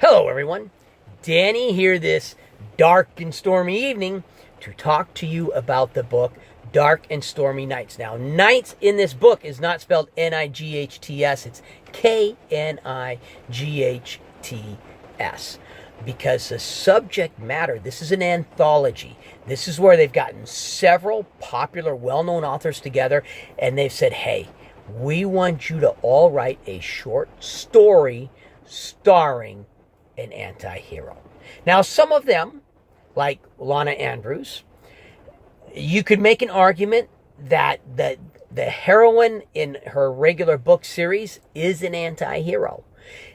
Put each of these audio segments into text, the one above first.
Hello everyone, Danny here this dark and stormy evening to talk to you about the book Dark and Stormy Nights. Now, Nights in this book is not spelled N-I-G-H-T-S, it's K-N-I-G-H-T-S. Because the subject matter, this is an anthology. This is where they've gotten several popular, well-known authors together, and they've said, hey, we want you to all write a short story starring an anti-hero. Now, some of them, like Lana Andrews, you could make an argument that the heroine in her regular book series is an anti-hero.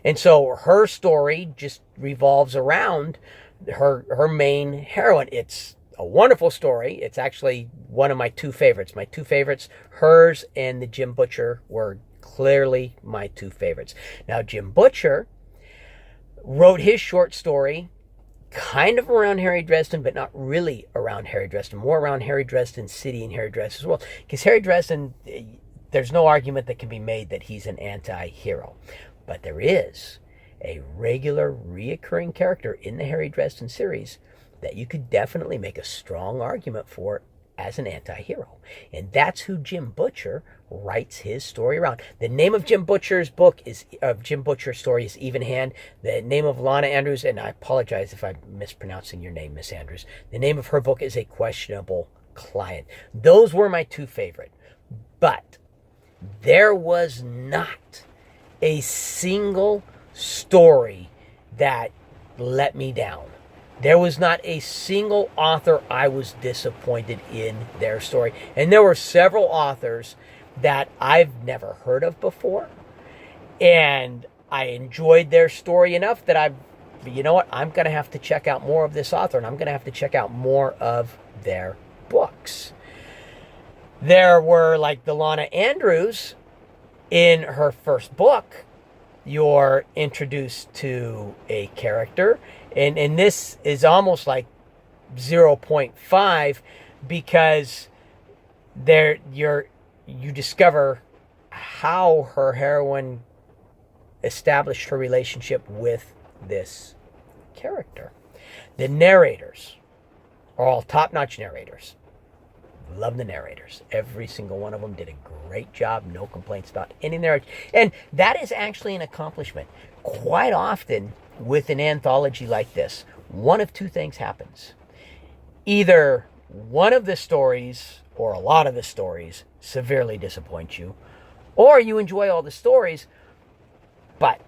And so her story just revolves around her main heroine. It's a wonderful story. It's actually one of my two favorites. My two favorites, hers and the Jim Butcher, were clearly my two favorites. Now, Jim Butcher wrote his short story kind of around Harry Dresden, but not really around Harry Dresden, more around Harry Dresden City and Harry Dresden as well. Because Harry Dresden, there's no argument that can be made that he's an anti-hero. But there is a regular, reoccurring character in the Harry Dresden series that you could definitely make a strong argument for as an anti-hero. And that's who Jim Butcher writes his story around. The name of Jim Butcher's story is Even Hand. The name of Lana Andrews, and I apologize if I'm mispronouncing your name, Miss Andrews. The name of her book is A Questionable Client. Those were my two favorite. But there was not a single story that let me down. There was not a single author I was disappointed in their story. And there were several authors that I've never heard of before. And I enjoyed their story enough that you know what, I'm going to have to check out more of this author, and I'm going to have to check out more of their books. There were, like the Lana Andrews, in her first book, you're introduced to a character, and this is almost like 0.5 because you discover how her heroine established her relationship with this character. The narrators are all top-notch narrators. Love the narrators. Every single one of them did a great job. No complaints about any narrator. And that is actually an accomplishment. Quite often with an anthology like this, one of two things happens. Either one of the stories or a lot of the stories severely disappoint you, or you enjoy all the stories, but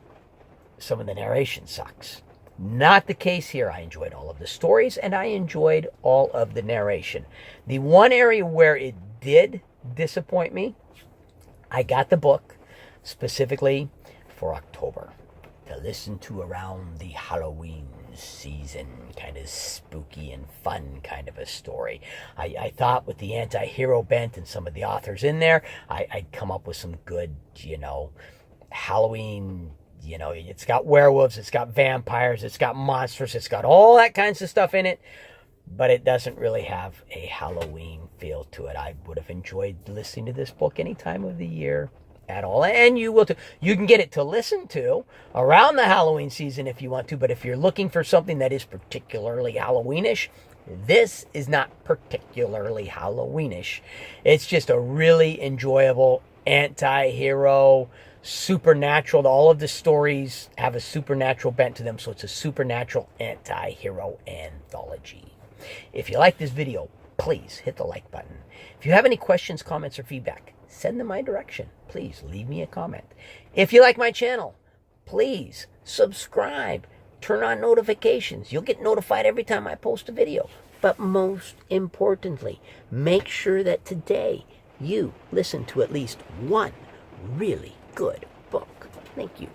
some of the narration sucks. Not the case here. I enjoyed all of the stories, and I enjoyed all of the narration. The one area where it did disappoint me, I got the book specifically for October to listen to around the Halloween season, kind of spooky and fun kind of a story. I thought with the anti-hero bent and some of the authors in there, I'd come up with some good, Halloween. It's got werewolves, it's got vampires, it's got monsters, it's got all that kinds of stuff in it, but it doesn't really have a Halloween feel to it. I would have enjoyed listening to this book any time of the year at all, and you will too. You can get it to listen to around the Halloween season if you want to, but if you're looking for something that is particularly Halloweenish, this is not particularly Halloweenish. It's just a really enjoyable anti-hero, supernatural. All of the stories have a supernatural bent to them, so it's a supernatural anti-hero anthology. If you like this video, please hit the like button. If you have any questions, comments, or feedback, send them my direction. Please leave me a comment. If you like my channel, please subscribe. Turn on notifications. You'll get notified every time I post a video. But most importantly, make sure that today you listen to at least one really good book. Thank you.